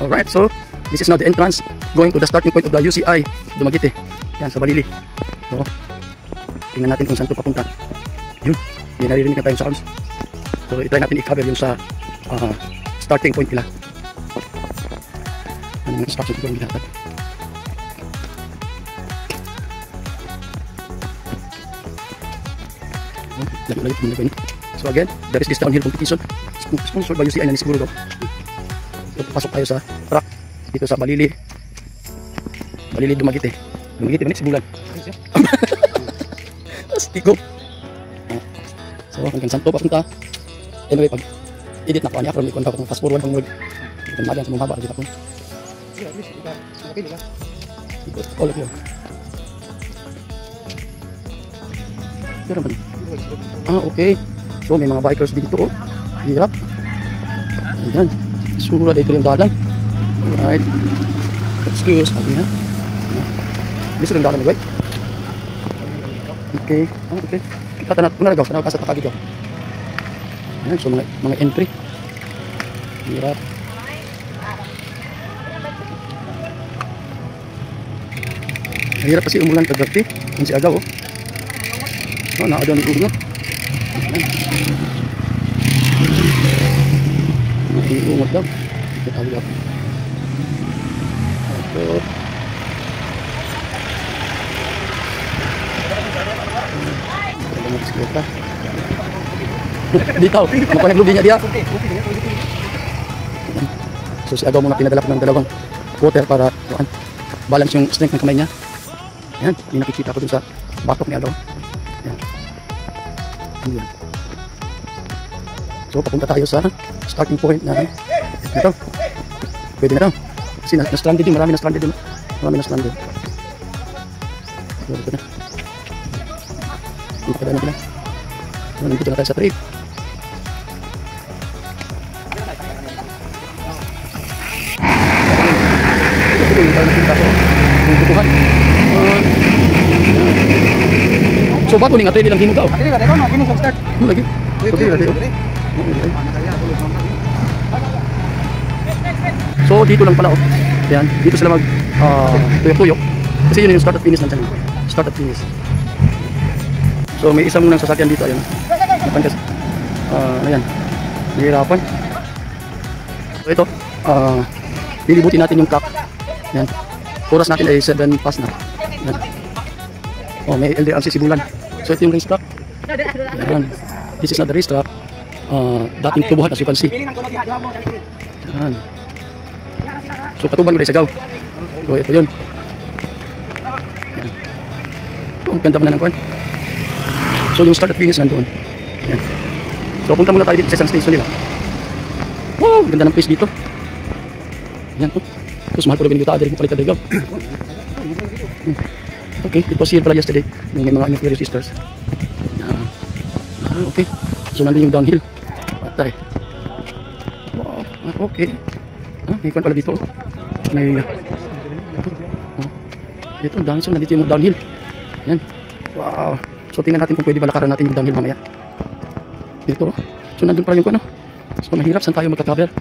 Alright, so this is now the entrance going to the starting point of the UCI Dumaguete. Yan, sa Balili. So, tingnan natin kung saan ito papunta. Yun, may naririnig na tayong sounds. So, itry natin i-cover yung sa starting point nila. Ano yung instruction ko yung binatag. Lagi-lagi po nila. So again, there is this downhill competition sponsored by UCI na siguro daw. So, pasok tayo sa track dito sa Balili Dumaguete. Dumaguete ba ni Sibulan? Astigo. So hanggang saan to papunta. Anyway, pag edit na ko niya from ikon pa fast forward ang word. Kung mali ang sumababa dito po. All of you. Pero ba? Okay. So may mga bikers dito oh. Hirap. Ayan. Sura dito yung dalan. Alright. Excuse me ha. Bisa yung dalan right? Okay. Okay. Kita tanat ko na nagaw. Tanawag ka sa takagi ko. Ayan. So mga entry. Hirap. Hirap kasi umulan kagabi. Yung si agaw oh. Oh, naadaw ni ulo. Iungot daw. Kita tayo. Ito. Dito. Mapanaglubi niya diya. So si agaw muna pinadala ko ng dalawang water para balance yung strength ng kamay niya. Ayan. Yung nakikita ko dun sa batok ni agaw. Ayan. Ayan. So papunta tayo sa starting point na ito. Pwede na daw. Kasi na-stranded yun. Marami na-stranded yun. Marami na-stranded. So ito na. Dito na pala. Nandito na tayo sa trip. Ito yung tayo nakita ko. Yung butuhan. So bago ning atay nilang hinog daw. Atay ka no, kini start. Mo lagi. Pwede lagi. So dito lang pala oh. Yan, dito sila mag tuyok-tuyok. Kasi yun yung start at finish lang dyan. Start at finish. So may isa munang sasakyan dito ayun. Napantas. Ayan. Nahirapan. So ito, lilibutin natin yung clock. Yan. Oras natin ay 7 past na. Yan. Oh, may LDRC Sibulan. So ito yung race track. Ayan. This is not the race track. Dating tubuhan as you can see. Ayan. So katuban ko rin sa gaw. So ito yun. Ayan. So, ang ganda pa na ng kwan. So yung start at finish nandoon. Ayan. So punta muna tayo dito sa isang station nila. Wow! Ganda ng place dito. Ayan po. Tapos mahal ko rin dito. Adari ko palit ka dagaw. Okay, it was here pala yesterday. May mga nuclear sisters. Okay. So nandun yung downhill. Patay. Wow. Okay. May kwan pala dito. May dito down. So nandito yung downhill. Yan. Wow. So tingnan natin kung pwede ba lakaran natin yung downhill mamaya. Dito. So nandun pala yung kwan. So mahirap saan tayo magka-cover.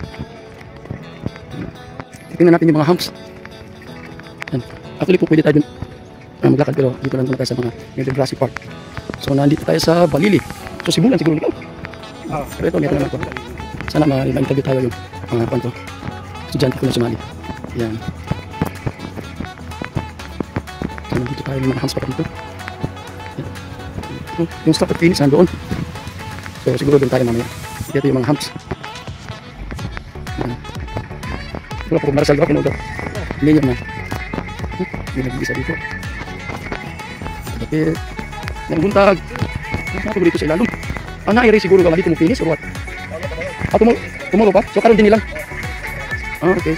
Tingnan natin yung mga humps. Yan. Actually po pwede tayo dun maglakad pero dito lang tayo sa mga medyo grassy part. So nandito tayo sa Balili. So Sibulan siguro nito. Pero ito meron naman ko. Sana ma-interview tayo yung mga kwanto. Estudyante ko na sumali. Yan. So nandito tayo yung mga humps pa dito. Yan. Yung start at finish nandoon. So siguro doon tayo mamaya. Ito yung mga humps. Yan. Wala po kung marasal ka pinudo. Hindi na. Hindi nag-ibisa dito. Dapit. Yang buntag. Ano dito sa ilalong? Naire siguro ka dito mo finish or what? Tumulo pa? So karon din nilang. Okay.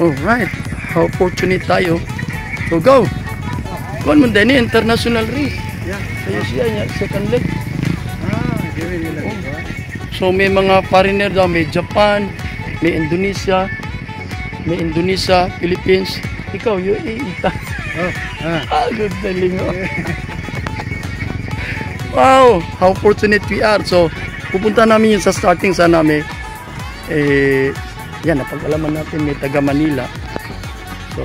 Alright. How fortunate tayo. So go. Kuan mo din international race. Yeah. Sayo siya niya second leg. So may mga foreigner daw, may Japan, may Indonesia, Philippines. Ikaw, UAE. Good daling. Wow, how fortunate we are. So, pupunta namin yun sa starting. Sana may yan, napag-alaman natin may taga Manila. So,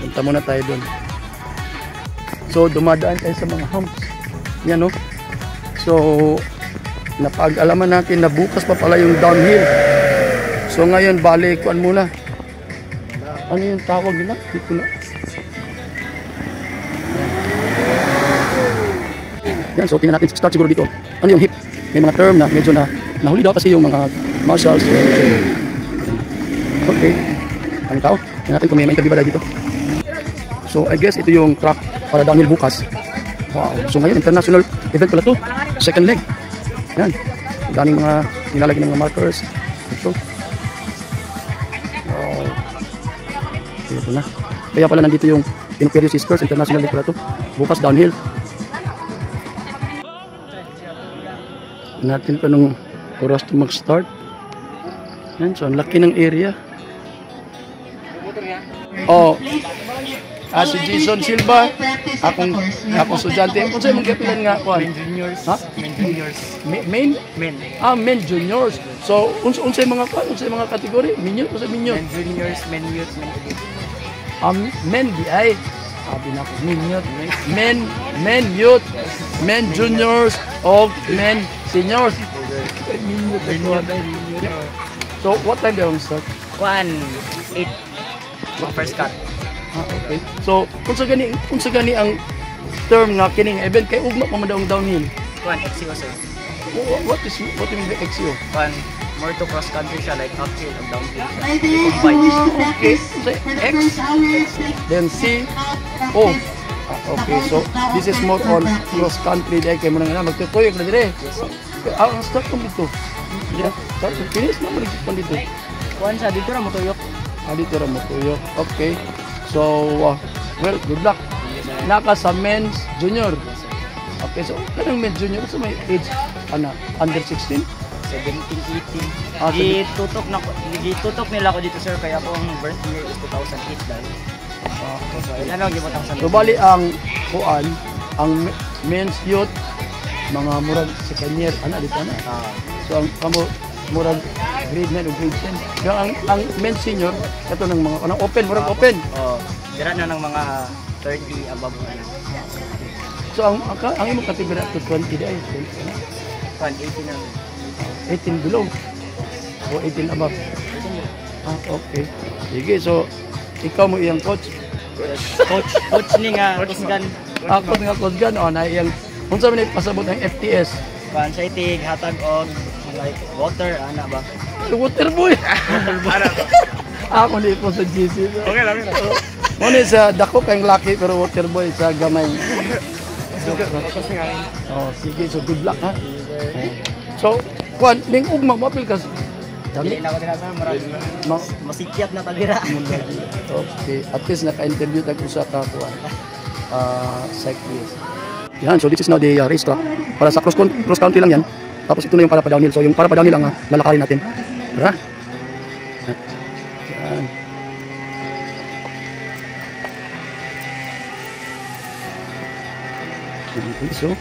punta muna tayo doon. So, dumadaan tayo sa mga humps. Yan, no? So, napag-alaman natin na bukas pa pala yung downhill. So, ngayon, balikuan muna. Ano yung tawag nila? Dito na. Yan, so tingnan natin, start siguro dito. Ano yung hip? May mga term na medyo na nahuli daw kasi yung mga muscles. Okay. Ang tao. Tingnan natin kung may interview ba dito. So I guess ito yung track para downhill bukas. Wow. So ngayon, international event pala to. Second leg. Yan. Daming mga nilalagay ng mga markers. Ito. Wow. Ito na. Kaya pala nandito yung Imperio Sisters International leg pala to. Bukas downhill. Natin pa nung oras to mag-start. Yan, so ang laki ng area. Oh, si Jason Silva, akong estudyante. Kung sa'yo mong kapilan nga ako? Men juniors. Ha? Men juniors. Men? Men. Men juniors. So, unsay mga kategory? Minyo? Unsay minyo? Men juniors, men youth, men elite. Men di ay. Sabi na ko, men youth, men juniors, o men seniors. So, what time do you start? 1:08. First cut. Okay. So, kung sa gani ang term nga kining event kay ugma pa man daw ang downhill. 1 XCO sir. What do you mean by XCO? More to cross country siya, like uphill and downhill siya. Okay. So, X, then C, O. Okay, so this is more on cross country dahil kayo mo na nga magtutuyog na dire. Ang start kong dito. Start to finish na maligit kong dito. Kuhan siya, dito na mo tuyok. Dito na mo tuyok. Okay. So, well, good luck. Naka sa men's junior. Okay, so kanang men's junior so may age under 16? 17, 18. Gitutok nila ako dito sir, kaya akong birth year is 2008 dahil. So bali ang kuan ang men's youth mga murag second year dito na. So ang kamo murag grade 9 o grade 10. Yung ang men's senior kato ng mga open murag open. Dira na ng mga 30 above na. So ang imong category to 20 day 18 na. 18 below o 18 above. Okay. Sige, so ikaw mo iyang coach. Coach ni nga Kusgan. Ako nga Kusgan na iyang unsa man pasabot ang FTS. Kan sa itig hatag og like water ana ba? Water boy. Ako ni po sa GC. Okay lang. Mo ni sa dako kay laki pero water boy sa gamay. Sige, so good luck ha. So, kuan ning ugma mapil kas. Dili na ko dira sa marami. Masikyat na tagira. Okay, at least naka-interview tag usa ka kuan. Cyclist. Yan, so this is now the race track. Para sa cross country lang yan. Tapos ito na yung para pa downhill. So yung para pa downhill lang lalakarin natin. Tara. Yan. So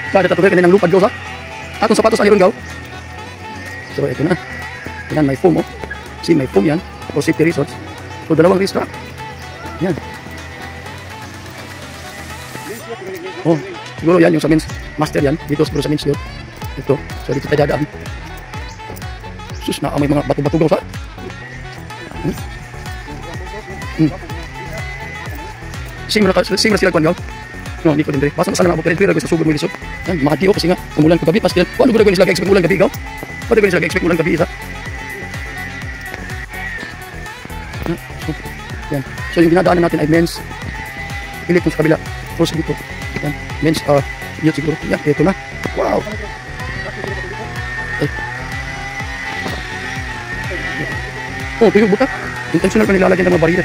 kada tatuloy kaninang lupad gaw ha. Atong sapatos ani ron gaw. So ito na. Yan may foam oh. See may foam yan. For safety reasons. So dalawang race track. Yan. Oh, siguro yan yung sa men's master yan. Dito siguro sa men's yun. Ito. So dito tayo dadaan. Sus na may mga bato-bato gaw sa. Sing sila kuan gaw. No, hindi ko din. Basta sana mabot pero gusto sugod mo lisod. Yan, mga dio kasi nga umulan kagabi pas kaya. Ano ba gawin sila expect umulan gabi gaw? Ano gawin sila expect umulan gabi isa? Yan. So yung dinadaanan natin ay men's elite sa kabila. Tapos dito. Yan. Men's youth siguro. Yan, ito na. Wow. Oh, tuyog buta. Intentional pa nilalagyan ng mga baril.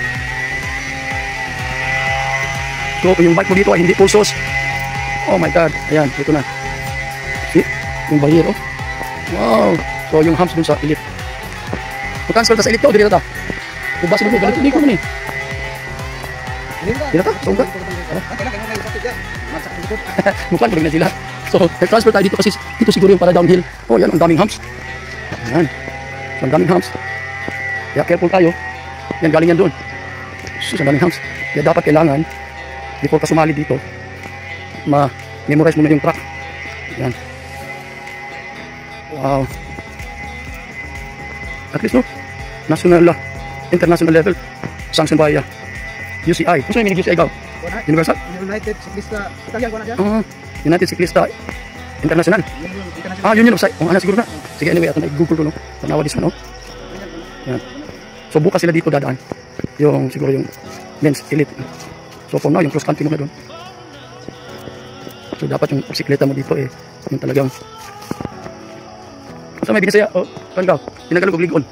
So, yung bike mo dito ay hindi pulsos. Oh my God. Ayan, ito na. See? Yung barrier, oh. Wow. So, yung humps dun sa elite. Mag-cancel ta sa elite ko, dito ta. Kung basa mo, ganito, hindi ko man eh. Dito ta, so, mukhang ko rin na sila. So, transfer tayo dito kasi dito siguro yung para downhill. Oh, yan, ang daming humps. Yan. So, ang daming humps. Kaya careful tayo. Yan, galing yan doon. So, ang daming humps. Kaya dapat kailangan, before ka sumali dito, ma-memorize mo na yung track. Yan. Wow. At least, no? National, international level. Sanction by UCI. Kung saan yung UCI ikaw? Universal? United Ciclista Italian ko na dyan. United Ciclista International. Union of Cyclists. Ano siguro na. Sige, anyway, ato na i-google ko, no? Tanawa this one, no? Yan. So, bukas sila dito dadaan. Yung, siguro yung men's elite. So, for now, yung cross country mo na doon. So, dapat yung bisikleta mo dito, yung talagang sa may binisaya, saan ka? Tinagalog og ligon.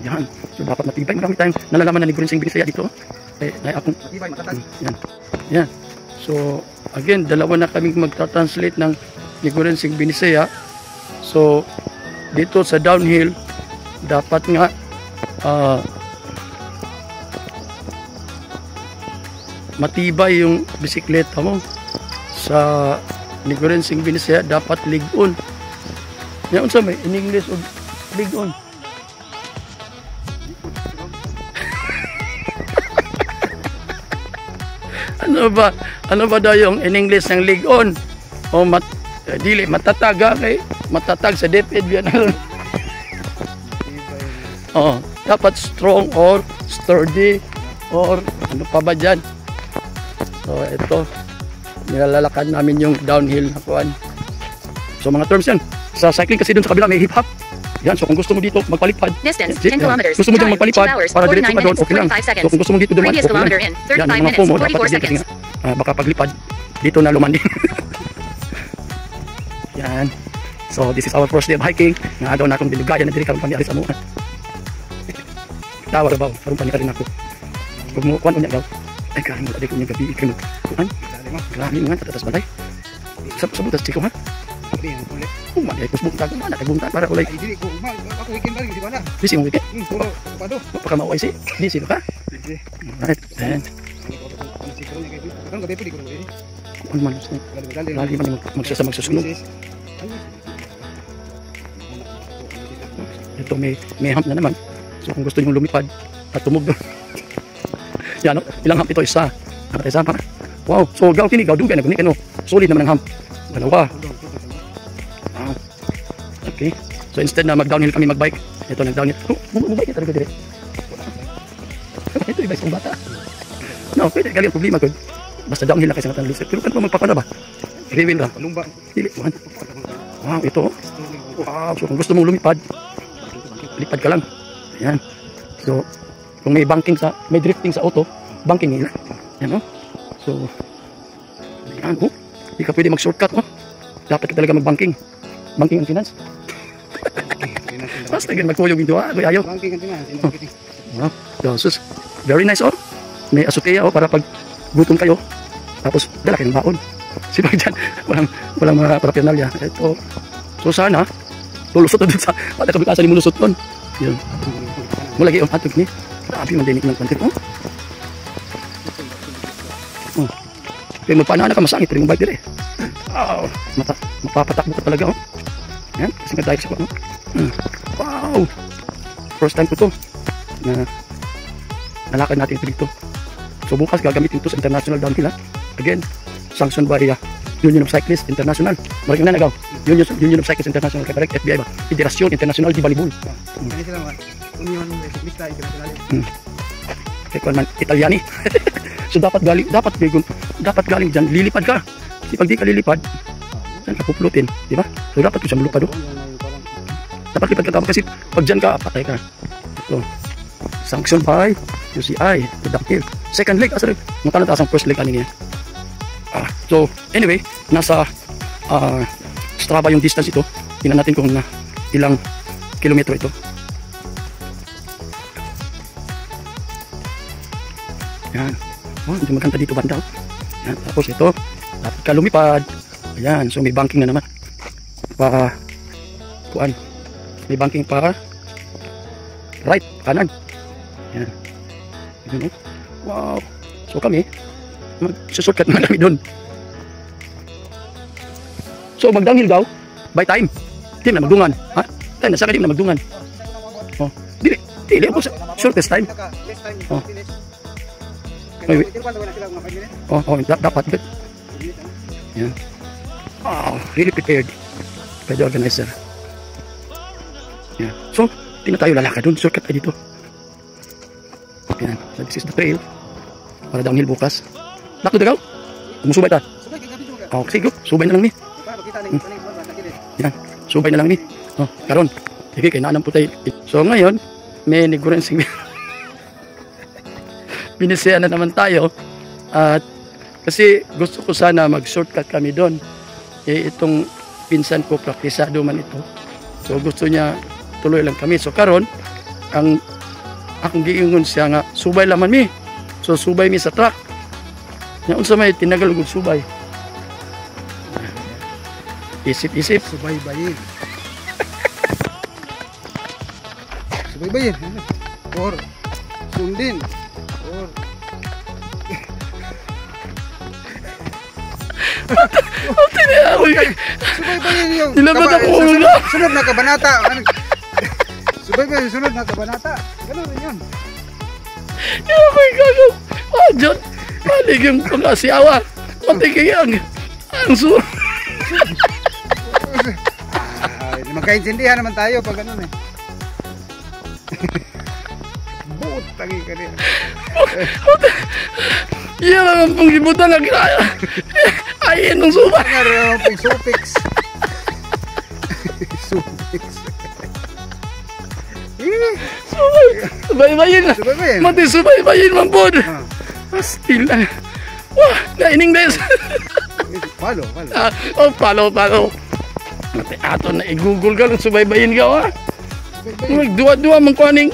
Yan. So, dapat matibay. Marami tayong nalalaman na ligon sa binisaya dito. Akong Matibay, matatag. yan. Yan. So, again, dalawa na kaming magta-translate ng Ligurensing Binisaya. So, dito sa downhill, dapat nga matibay yung bisikleta mo. Sa Ligurensing Binisaya, dapat ligon. Yan sa may in English o ligon. Ano ba daw yung in English ng ligon? O dili matatag kay matatag sa DepEd yan. Dapat strong or sturdy or ano pa ba dyan. So ito, nilalakad namin yung downhill na kuan. So mga terms yan. Sa cycling kasi dun sa kabila may hip hop. Yan, so kung gusto mo dito magpalipad, distance 10 kilometers. gusto mo dyan magpalipad 2 hours, para diretso 49 ka doon, minutes, okay lang. 45 seconds. So kung gusto mo dito dumaan, Previous okay kilometer lang. in, Yan, 35 yung mga minutes, FOMO, 44 dapat kasi seconds. baka paglipad, dito na lumandin. Yan. So this is our first day of hiking. Nga daw na akong bilugayan na diri karon paniari sa mo. Tawa ba, karon paniari na ako. Kung mo kuan unya daw. Ay karon mo tadi ko yung gabi ikon. Kuan? Grabe nga tatas balay. Sa butas chiko ha. Man ay kusbuntag man kay buntag para ulay. Ay, dili ko. Ako weekend balik, di ba na? Bisi mo weekend. Puro, kapado. Paka mauay si. Bisi ka. Right. Then Kan gabi pwede ko rin. kuan man. Lagi man magsusunod. Ito may hump na naman. So kung gusto niyo lumipad at tumog doon. Yan, no? Ilang hump ito? Isa. Nakatay sama. Wow. So gaw kini gaw dugay na guni kano. Solid naman ang hump. Dalawa. Wow. Okay. So instead na mag-downhill kami mag-bike, ito nag-downhill. Mag-bike talaga dire. Ito i-bike ng bata. No, pwede gali ang problema ko. Basta downhill na kasi natang lisod. Pero kan magpapana ba? Rewheel lang. Lumba. Dili man. Wow, ito. Wow. So kung gusto mong lumipad, lipad ka lang. Ayan. So, kung may banking may drifting sa auto, banking nila. Ayan, no? So, ayan, oh. Hindi ka pwede mag-shortcut, oh. Dapat ka talaga mag-banking. Banking and finance. Basta ganyan magkuyog ito, ah. Ayaw. Banking kan finance. Wow. So, sus. Very nice, oh. May asuteya, oh, para pag gutom kayo. Tapos, dala kayo ng baon. Sino dyan? Walang mga paraphernalia. Ito. So, sana, lulusot na dun sa pati kabikasan ni mulusot doon. Yun. Mulagi yung atog ni. Grabe man din ng konti. Kaya magpanana ka masangit rin yung bike dire. Mapapatakbo ka talaga. Yan. Kasi nga dive siya. Wow! First time ko to na nalakad natin ito dito. So bukas gagamitin ito sa international downhill. Again, sanctioned by Union of Cyclists International. Maraming nanagaw. Union of Cyclists International. Kaya parang FBI ba? Federasyon International di Volleyball. Kaya sila mga Union Ciclista International. Kaya kung man, Italyani. So dapat galing dyan, lilipad ka. Kasi pag di ka lilipad, saan ka pupulutin? Di ba? So dapat ko siyang lupad. Dapat lipad ka tapos kasi pag dyan ka, patay ka. Ito. Sanctioned by UCI. Productive. Second leg. Asa rin? Matanataas ang first leg kanina. So, anyway, nasa Strava yung distance ito. Tingnan natin kung ilang kilometro ito. Yan. Oh, hindi maganda dito banda. Yan. Tapos ito, dapat ka lumipad. Ayan. So, may banking na naman. May banking pa right, kanan. Yan. Yan, oh. Wow. So, kami, mag-shortcut na kami doon. So magdownhill daw by time. Di na magdungan. Ha? Time na saka di na magdungan. Oh, dili ako sa shortest time. Less time. Oh. Finish. Wait. Tinukuan na sila mga 5 minutes. Dapat good. Yan. Wow, really prepared by the organizer. Yan. So, di na tayo lalakad doon. Shortcut tayo dito. Yan. So, this is the trail. Para downhill bukas. Nakto dagaw? Umusubay ta. Subay kay gabi juga. Oh, sige. Subay na lang ni. Para makita ni buwan na gid. Yan. Subay na lang ni. Oh, karon. Sige, kay naanam po tayo. So, ngayon, may niguran sing binisiyan na naman tayo. At kasi gusto ko sana mag-shortcut kami doon. Eh, itong pinsan ko, praktisado man ito. So, gusto niya tuloy lang kami. So, karon ang akong giingon siya nga, subay laman mi. So, subay mi sa truck. Nga unsa may tinagal ug subay. Isip-isip. Subay-bayin. Subay-bayin. Or sundin. Or subay-bayin yung Nilabas ako ulo. Sunod na kabanata. Subay-bayin sunod na kabanata. Ganun rin yun. Oh my God. John. Malig yung pangasiawa. Matigayang. Ang sur. Magkaintindihan naman tayo pag ganun eh. Buot lagi ka rin. Iya lang ang panglibutan na kaya. Ayin ng suba. Ngayon pong supix. Supix. Subay-bayin na. Subay-bayin. Mati subay-bayin man po. Ah. Still lang. Wah, naining des. Palo. Palo. Mati ato na i-google ka lang subay-bayin ka ha. Magduwa-duwa man kuaning.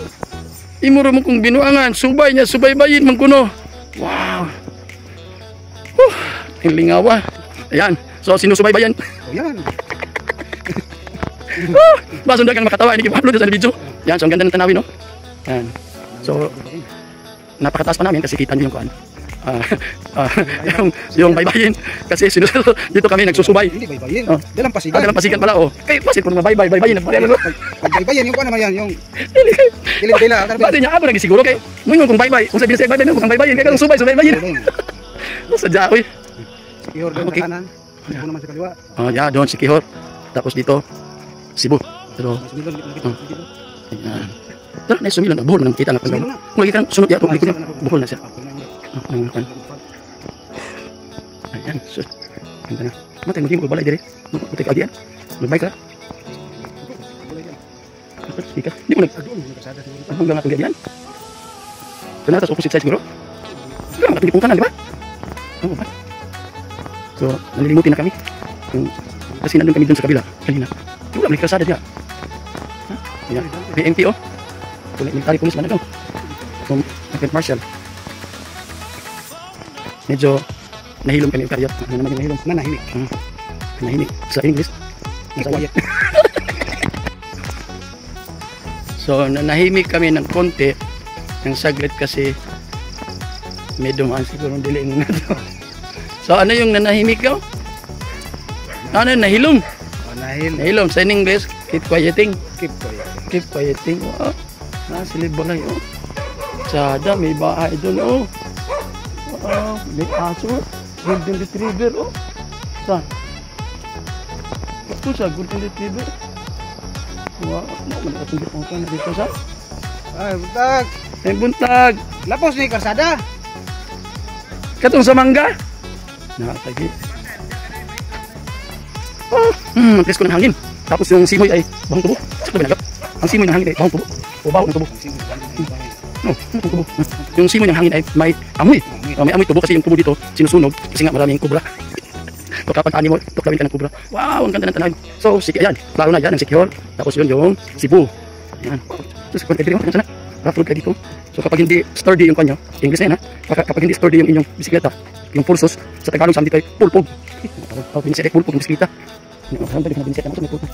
Imuro mo kong binuangan. Subay niya, subay-bayin man kuno. Wow. Lingawa. Ayan. So, sino subaybayan? O yan. Baso na kang makatawa. Hindi ko upload sa video. Yan. So, ang ganda ng tanawin, no? Yan. So, napakataas pa namin kasi kita niyo yung kuan. Yung baybayin. Kasi sinusunod dito kami nagsusubay. Hindi baybayin. Oh. Dalang pasigan. Dalang pasigan pala, oh. Kay pasit kung baybayin. Pag baybayin, yung kuan naman yan. Yung kilid-dila. Pati niya ako naging siguro kay mungon kung baybay. Kung sabihin siya baybayin, kung baybayin. Kaya kung subay-bayin. Sadya, oy. Kihor doon Okay. sa kanan. Sibo naman sa kaliwa. Yeah, doon si Kihor. Tapos dito, Cebu. Pero, Sumilon, sumilon. ayan. Tara, na sumilon. Buhol na kita nga. Sumilon na. Kung lagi kang sunod ya, buhol na siya. Ayan, sus. Ganda na. Matay, magiging magbalay dire. Matay ka diyan. Magbay ka. Hindi ka. Hindi mo hanggang atong diyan. Kaya sa opposite side siguro. Kaya matindi pong kanan, di ba? Oo ba? So, nalilimutin na kami. Kasi nandun kami dun sa kabila. Kanina. Wala, may kalsada diya. Ayan. PMT, oh. Military police man na daw. From Agent Marshal. Medyo nahilom kami yung karyat. Ano naman yung nahilom? Nanahimik. Nahimik. Sa English. Quiet. So, nahimik kami ng konti. Ng saglit kasi may dumaan siguro diling na to. So, ano yung nanahimik ka? Ano yung nahilom? Nahilom. Sa English, keep quieting. Keep quiet. Keep quieting. Wow. Silibbalay, oh. Sada, may bahay doon, oh. May aso. Golden Retriever, oh. Saan? Ito siya, Golden Retriever. Wow. Malakating ko na dito sa. Ay, buntag. Ay, buntag. Lapos ni karsada. Katong sa mangga. Nakatagi. Oh, ang ko ng hangin. Tapos yung simoy ay bahong tubo. Sakto ba nagap? Ang simoy ng hangin ay bahong tubo. O baho ng tubo. No, tubo. Yung simoy ng hangin ay may amoy. May amoy tubo kasi yung tubo dito sinusunog kasi nga maraming kubra. So kapag ani mo, tuklawin ka ng kubra. Wow, ang ganda ng tanawin. So, yan. Klaro na yan ang Siquijor. Tapos yun yung Cebu. Yan. Tapos konti dito, sana. Rough road ka dito. So kapag hindi sturdy yung kanyo, English na yan ha. Kapag hindi sturdy yung inyong bisikleta, yung pulsos, sa Tagalog sa amin dito ay pulpog. Biniset ay pulpog yung bisikleta. Ano ba yung biniset naman? May pulpog.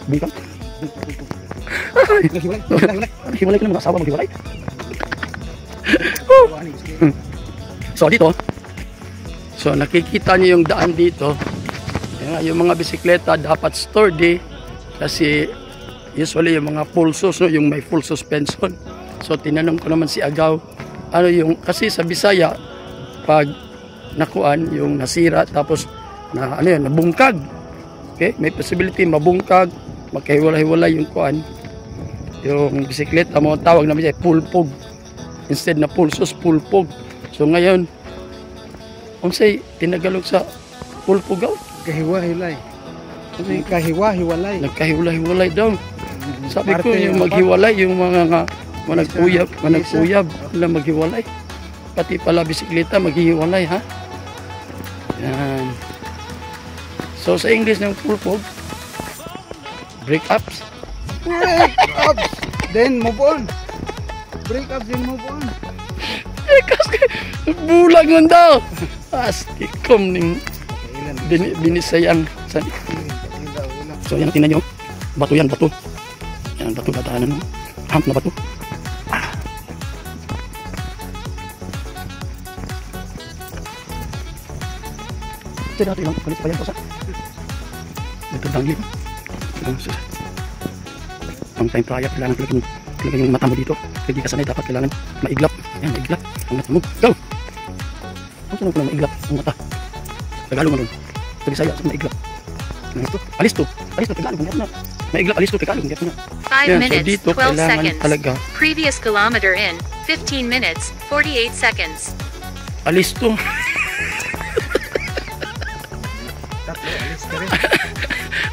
Bingkang. Hiwalay ko na mga asawa maghiwalay. So dito, so nakikita niyo yung daan dito. Yung mga bisikleta dapat sturdy kasi usually yung mga full sus, no, yung may full suspension. So tinanong ko naman si Agaw, ano yung, kasi sa Bisaya pag nakuan yung nasira tapos na ano yun, nabungkag. Okay? May possibility mabungkag, magkahiwalay-hiwalay yung kuan. Yung bisikleta mo tawag namin siya pulpog. Instead na pulsos, pulpog. So ngayon, unsay tinagalog sa pulpogaw? Kahiwa-hiwalay. Kahiwa-hiwalay. Nagkahiwalay-hiwalay daw. Sabi ko Parte yung ng maghiwalay, yung mga managkuyab, sila maghiwalay. Pati pala bisikleta maghiwalay, ha? Yan. So sa English ng pulpog, break ups. Break ups. Then move on. Break ups, then move on. Bulag man daw. Astikom ning binisayang. So yan, tingnan nyo. Bato yan, bato. Yan, bato, bataan. Hump na bato. Ito natin lang. Palit pa yan po sa. Dito danglin. Ang time trial, kailangan talagang yung mata mo dito. Hindi ka sanay, dapat kailangan maiglap. Ayan, maiglap. Ang mata mo. Go! Ang sanang ko na maiglap ang mata. Tagalog mo dun. Sa Bisaya, sa maiglap. Alisto. Alisto, Tagalog. Hindi na. Maiglap, alisto, Tagalog. Hindi na. 5 minutes, dito, 12 kailangan seconds. talaga. Previous kilometer in 15 minutes, 48 seconds. Alisto.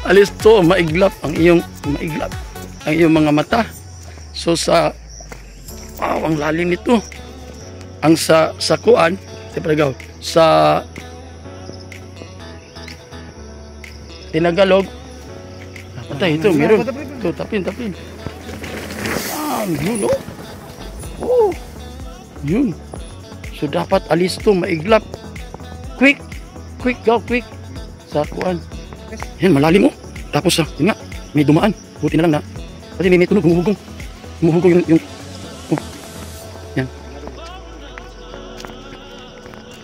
Alisto, maiglap ang iyong mga mata. So sa ang lalim nito. Ang sa kuan, sa Tinagalog. Patay ito, meron. Ito, tapin. Yun, oh. Oh. Yun. So dapat alisto, maiglap. Quick, go, quick. Sa kuan. Yan, malalim, oh. Tapos yun nga, may dumaan. Buti na lang na. Kasi may tunog, humuhugong. Humuhugong yung oh. Yan.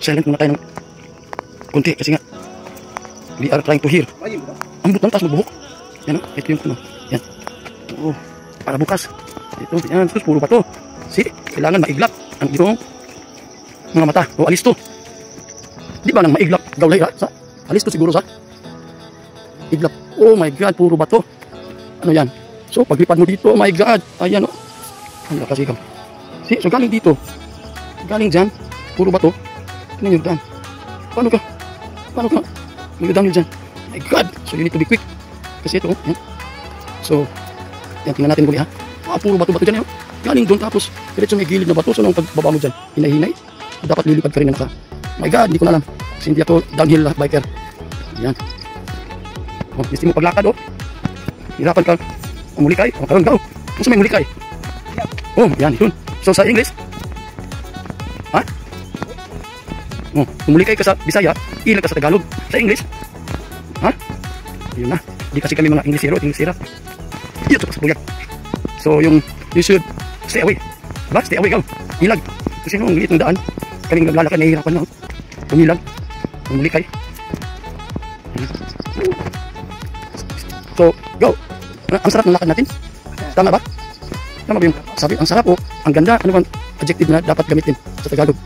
Silent muna tayo ng konti kasi nga we are trying to hear. Ambot ng taas magbuhok. Yan, oh. Ito yung ano. Yan. Oh, para bukas. Ito, yan. Terus puro bato. See, kailangan maiglap ang iyong mga mata. O alisto. Di ba nang maiglap gawlay ha? Sa alisto siguro sa iglap. Oh my God, puro bato. Ano yan? So, paglipad mo dito, oh my God. Ayan, oh. Ano kasi ikaw? See, so galing dito. Galing dyan, puro bato. Tingnan nyo dyan. Paano ka? Magdadangil dyan. My God. So, you need to be quick. Kasi ito, yan. So, yan, tingnan natin muli ha. Puro bato-bato dyan, yun. Galing doon, tapos, diretso may gilid na bato. So, nung pagbaba mo dyan, hinahinay. Dapat lilipad ka rin na naka. My God, hindi ko na alam. Kasi hindi ako downhill biker. Yan. Oh, gusto mo paglakad, oh. Hirapan ka. Umulikay. Oh, karoon, go. Gusto may mulikay. Oh, yan, yun. So, sa English, ha? Oh, umulikay ka sa Bisaya, ilag ka sa Tagalog. Sa English, ha? Yun na. Hindi kasi kami mga Englishero, Englishera. Ito pa sa buyag. So, you should stay away. Diba? Stay away, go. Ilag. Kasi nung liit ng daan, kaming naglalakad, nahihirapan na. Umilag. Umulikay. So, go. Ang sarap ng lakad natin. Tama ba? Tama ba yung sabi? Ang sarap, oh. Ang ganda. Ano bang adjective na dapat gamitin sa Tagalog?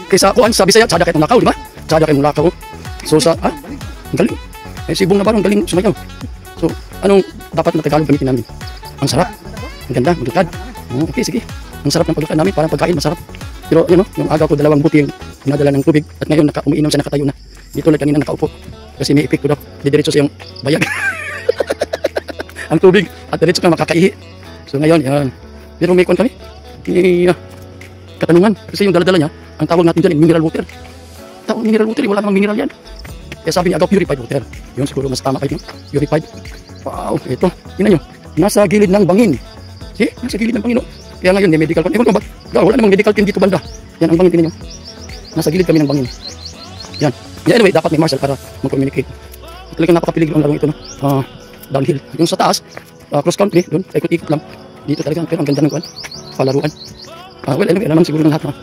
Kaysa kuan sa Bisaya, tsada kayo ng lakaw, di ba? Tsada kayo ng lakaw. So sa, ang galing. Eh, si Bong Navarro, ang galing sumayaw. So, anong dapat na Tagalog gamitin namin? Ang sarap. Ang ganda, magdukad. Oh, okay, sige. Ang sarap ng pagdukad namin, parang pagkain, masarap. Pero, yun, yung agaw ko, 2 buti yung pinadala ng tubig. At ngayon, umiinom siya, nakatayo na. Dito lang kanina nakaupo. Kasi may epekto daw. Didiretso sa yung bayag. Ang tubig. At diretso ka makakaihi. So, ngayon, yan. Pero may kuwan kami. Katanungan. Kasi yung daladala niya, ang tawag natin dyan, mineral water. Tawag mineral water, wala namang mineral yan. Kaya sabi niya, agaw, purified water. Yun, siguro mas tama kayo. Purified. Wow, ito. Tingnan nyo. Nasa gilid ng bangin. See? Nasa gilid ng bangin, no? Kaya ngayon, may medical team. Ewan ko ba? Wala namang medical team dito banda. Yan, ang bangin, tingnan nyo. Nasa gilid kami ng bangin. Yan. Yeah, anyway, dapat may marshal para mag-communicate. Talagang napakapilig ang larong ito, no? Downhill. Yung sa taas, cross country, doon, ikot-ikot lang. Dito talaga, pero ang ganda ng kuwan. Palaruan. Well, anyway, naman siguro ng lahat,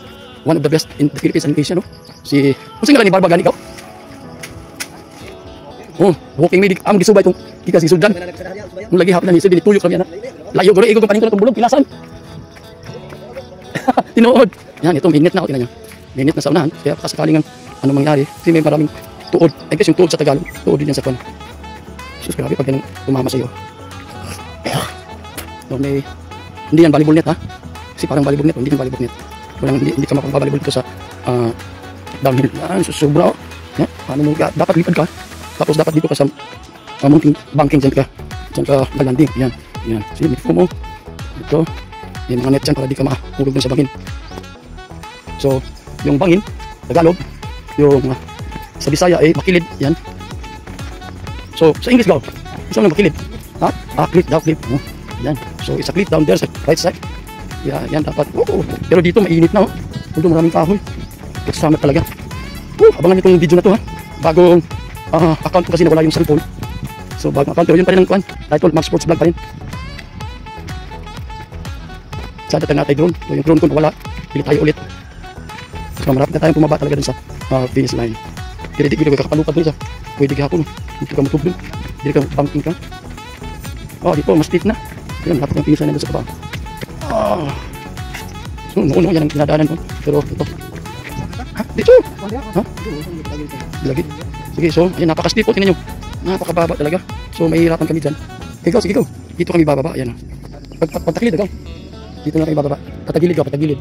one of the best in the Philippines and Asia, no? Kung sino nga ni Barba gani ikaw? Oh, walking medic am gisubay tong gikas gisugdan. Ang lagi hapon ni sige tuyok kami ana. Layo guro igo kanin ko tong bulog pilasan. Tinuod. Yan ito minute na ako tingnan niyo. Minute na sa unahan kaya kasakaling ano mangyari. Kasi may maraming tuod. I guess yung tuod sa Tagalog. Tuod din yan sa kwan. Sus, grabe pag ganun tumama sa iyo. No, may hindi yan volleyball net ha. Kasi parang volleyball net, hindi yan volleyball net. Walang hindi ka mapang-volleyball dito sa downhill. Yan, sobra. Yeah, paano mo dapat lipad ka. Tapos dapat dito ka sa mounting banking dyan ka landing. Yan. Yan. Sige, may mo. Ito. May mga net dyan para di ka mahulog dun sa bangin. So, yung bangin, Tagalog, yung sa Bisaya ay makilid. Yan. So, sa English daw, isa lang makilid. Ha? Clip daw, clip. Oh, yan. So, it's a clip down there sa right side. Yan dapat. Pero dito mainit na. Dito maraming kahoy. Kasama talaga. Abangan nyo itong video na to ha. Bagong account ko kasi nawala yung cellphone. So bagong account pero yun pa rin ang kuhan. Title Max Sports Vlog pa rin. Sada tayo natin drone. So yung drone ko nawala. Pili tayo ulit. So marapit na tayong pumaba talaga dun sa finish line. Kaya di ko kakapalupad dun sa pwede kahapon. Dito ka matublo. Dito ka banking ka. Dito mas stiff na. Yan lapit ng finish line dun sa baba. So noon yan ang pinadaanan ko. Pero ito. Dito! Ha? Lagi. Sige, so, ayan, napaka-steep po, tingnan nyo. Napakababa talaga. So, mahihirapan kami dyan. Ikaw, sige, ikaw. Dito kami bababa, ayan. Pagtakilid, ikaw. Dito na kami bababa. Patagilid ka, patagilid.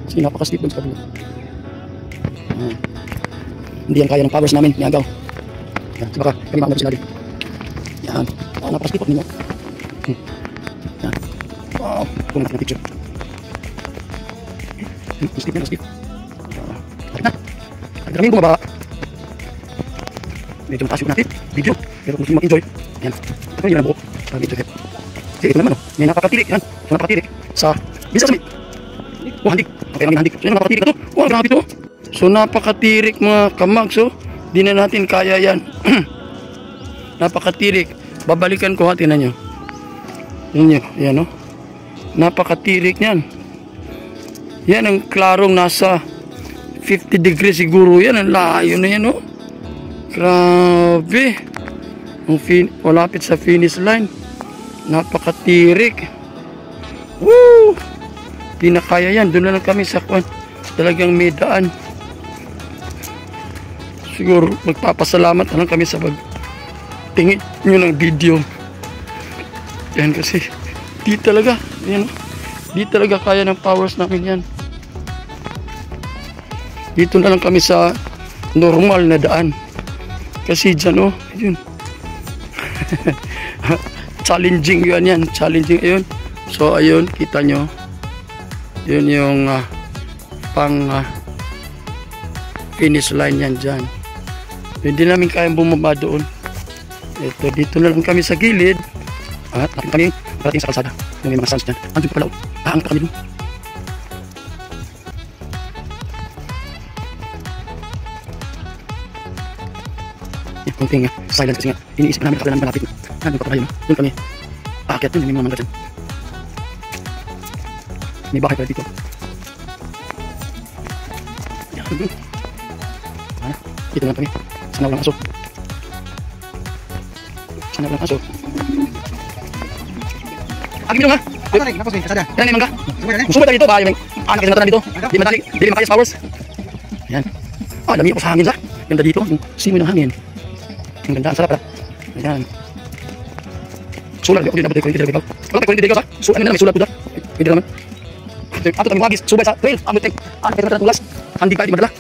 Sige, napaka-steep doon sa kabila. Hindi yan kaya ng powers namin, ni Agaw. Yan, so baka kami makamagod sila din. Yan. Napaka-steep po, tingnan nyo. Yan. Wow. Kung natin na picture. Steep yan, steep. Nagdaming bumaba. Medyo mataas yung natin video. Pero kung gusto nyo mag-enjoy, yan. Ito yung buo. Medyo head. Kasi ito naman, may napakatirik. Yan. So napakatirik sa bisa sa may. Handik. Okay lang yung handik. So yan, napakatirik na to. Grabe to. So napakatirik mga kamag. So di na natin kaya yan. Napakatirik. Babalikan ko ha. Tingnan nyo. Yan nyo. Yan o. Napakatirik yan. Yan ang klarong nasa 50 degrees siguro yan. Ang layo na yan, oh. Grabe. Malapit sa finish line. Napakatirik. Woo! Di na kaya yan. Doon na lang kami sa kwan. Talagang may daan. Siguro magpapasalamat na lang kami sa pagtingin nyo ng video. Yan kasi di talaga. Yan, di talaga kaya ng powers namin yan. Dito na lang kami sa normal na daan. Kasi dyan, oh, yun. Challenging yun yan. Challenging yun. So, ayun, kita nyo. Yun yung pang finish line yan dyan. Hindi namin kayang bumaba doon. Ito, dito na lang kami sa gilid. At kami parating sa kalsada. Yung mga stands dyan. Andun pa pala, oh. Ang kami doon. Kunting silence kasi nga iniisip namin kakala namin malapit na pa tayo, doon kami aakyat yun, may mga mangga dyan, may bahay pala dito. Dito lang kami sa nawlang aso, agi minum ha. Yan may mangga, musubay tayo dito ba, yung anak kasi natin dito, di madali, di makayas powers. Yan, dami ako sa hangin sa ganda dito, yung simoy ng hangin. Ang ganda, ang sarap pala. Ayan. Sulat, hindi na ba tayo dito? Wala tayo dito sa? So, ano na, may sulat po doon. Pwede naman. Ato kami wagis, subay sa trail. Amit tayo. Kaya natin tulas. Handi ka, di madala.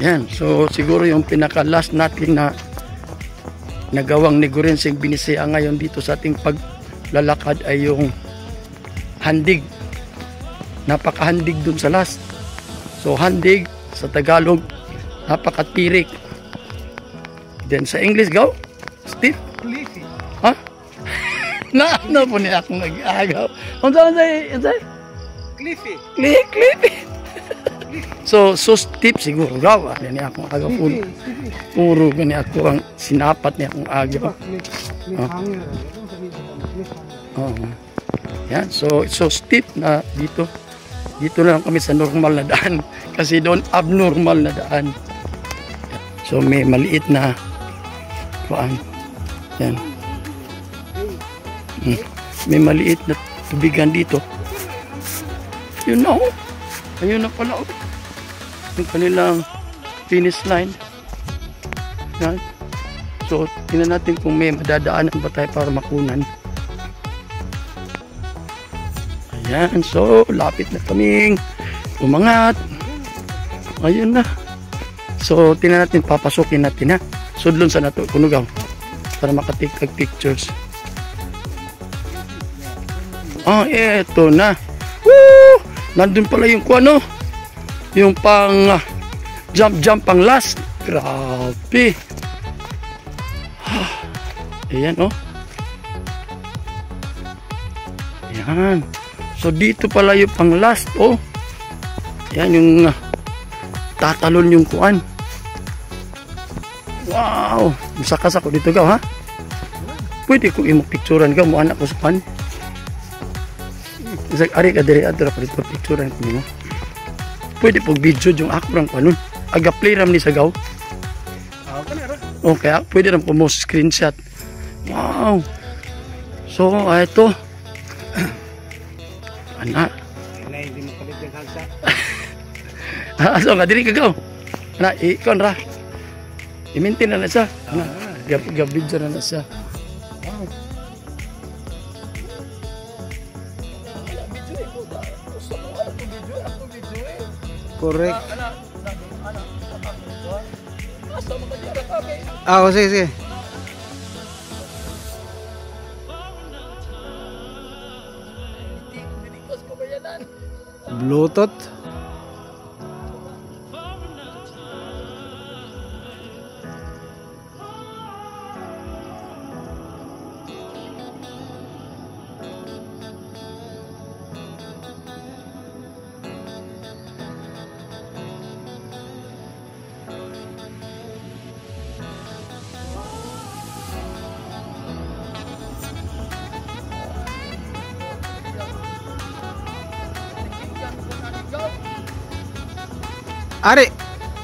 Yan. So, siguro yung pinaka-last natin na nagawang ni Gorensing Binisea ngayon dito sa ating paglalakad ay yung handig. Napaka-handig dun sa last. So, handig sa Tagalog, napakatirik. Then sa English, go? Steve? Cliffy. Ha? Ano po niya akong nag-agaw? Ano sa'yo? Cliffy. Cliffy. So steep siguro. Gaw. Ano niya akong agaw. Puro gani ako ang sinapat niya akong agaw. Yan. So steep na dito. Dito na lang kami sa normal na daan. Kasi doon abnormal na daan. So may maliit na kuan. Yan. May maliit na tubigan dito. Yun na oh. Ayun na pala oh. Yung kanilang finish line. Yan. So tingnan natin kung may madadaanan ba tayo para makunan. Ayan. So lapit na kaming umangat. Ayun na. So tingnan natin, papasukin natin ha. Sudlon sa nato kunugaw para makatake pictures. Eto na. Woo! Nandun pala yung kuano. Yung pang jump pang last. Grabe. Ayan oh. Ayan. So dito pala yung pang last oh. Ayan yung tatalon yung kuan. Wow. Masakas ako dito gaw ha. Pwede ko i-picturean ka mo anak ko sa pan. Ari ka dire adra pa dito picturean ko nimo. Pwede pag video yung ako rang panon. Aga play ram ni sa gaw. Okay, pwede ram po mo screenshot. Wow. So, ito. Ana. Hindi mo palit yung halsa. So, nga diri kagaw. Ana, ikon ra. I-maintain na siya. Ana, gabid na na siya. Wow. Correct. Sige, sige. Bluetooth.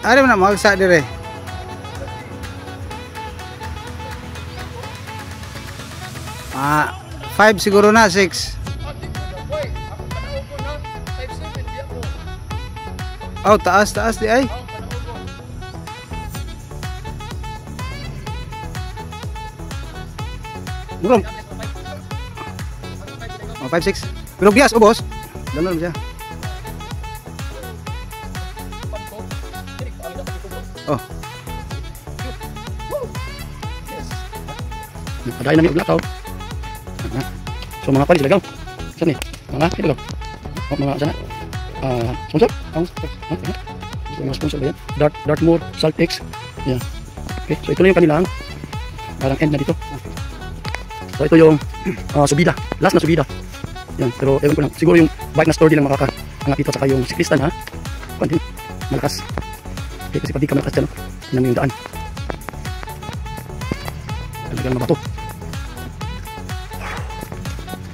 Ari mo na magsa dire. Ah, 5 siguro na, 6. Oh, taas di ay. Murong. Oh, 5, 6. Pero bias, oh boss. Danon siya. Oh. Padayon namin uglakaw. So mga palis lagaw. Saan eh? Mga ilagaw. Mga sana. Sponsor? Mga sponsor ba yan? Dartmoor, Saltex. Yan. Okay, so ito na yung kanilang parang end na dito. So ito yung subida. Last na subida. Yan, pero ewan ko lang. Siguro yung bike na store din ang makaka-angat dito. Saka yung siklistan ha. Kuan din. Malakas. Okay, kasi pag di ka malakas dyan, yun yung daan. Talagang mabato.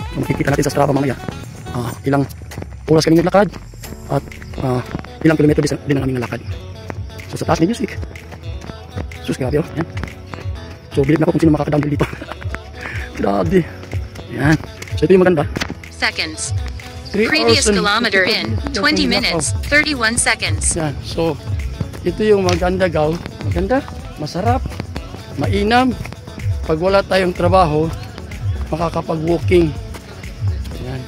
So, makikita natin sa Strava mamaya ilang oras kami naglakad at ilang kilometro din ang aming nalakad. So sa taas may music. Sus, grabe oh. Yan. So bilib na ako kung sino makaka-downhill dito. Grabe. Yan. So ito yung maganda. Seconds. Previous kilometer in 20 minutes, 31 seconds. Yan. So ito yung maganda gaw. Maganda, masarap, mainam. Pag wala tayong trabaho, makakapag-walking. Ayan.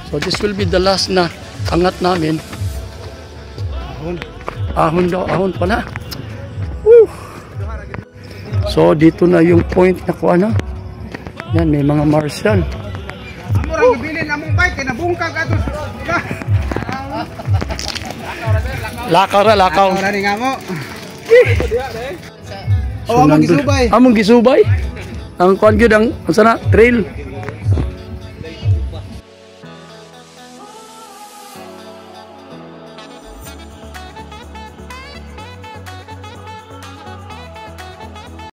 So this will be the last na angat namin. Ahon daw, ahon pala. Woo! So dito na yung point na kuha na. Yan, may mga martial. Amurang bilin among bike, nabungkag ato. Lakaw ra, lakaw. Ora ni nga mo. So, among gisubay. Ang kuan gyud ang sana trail.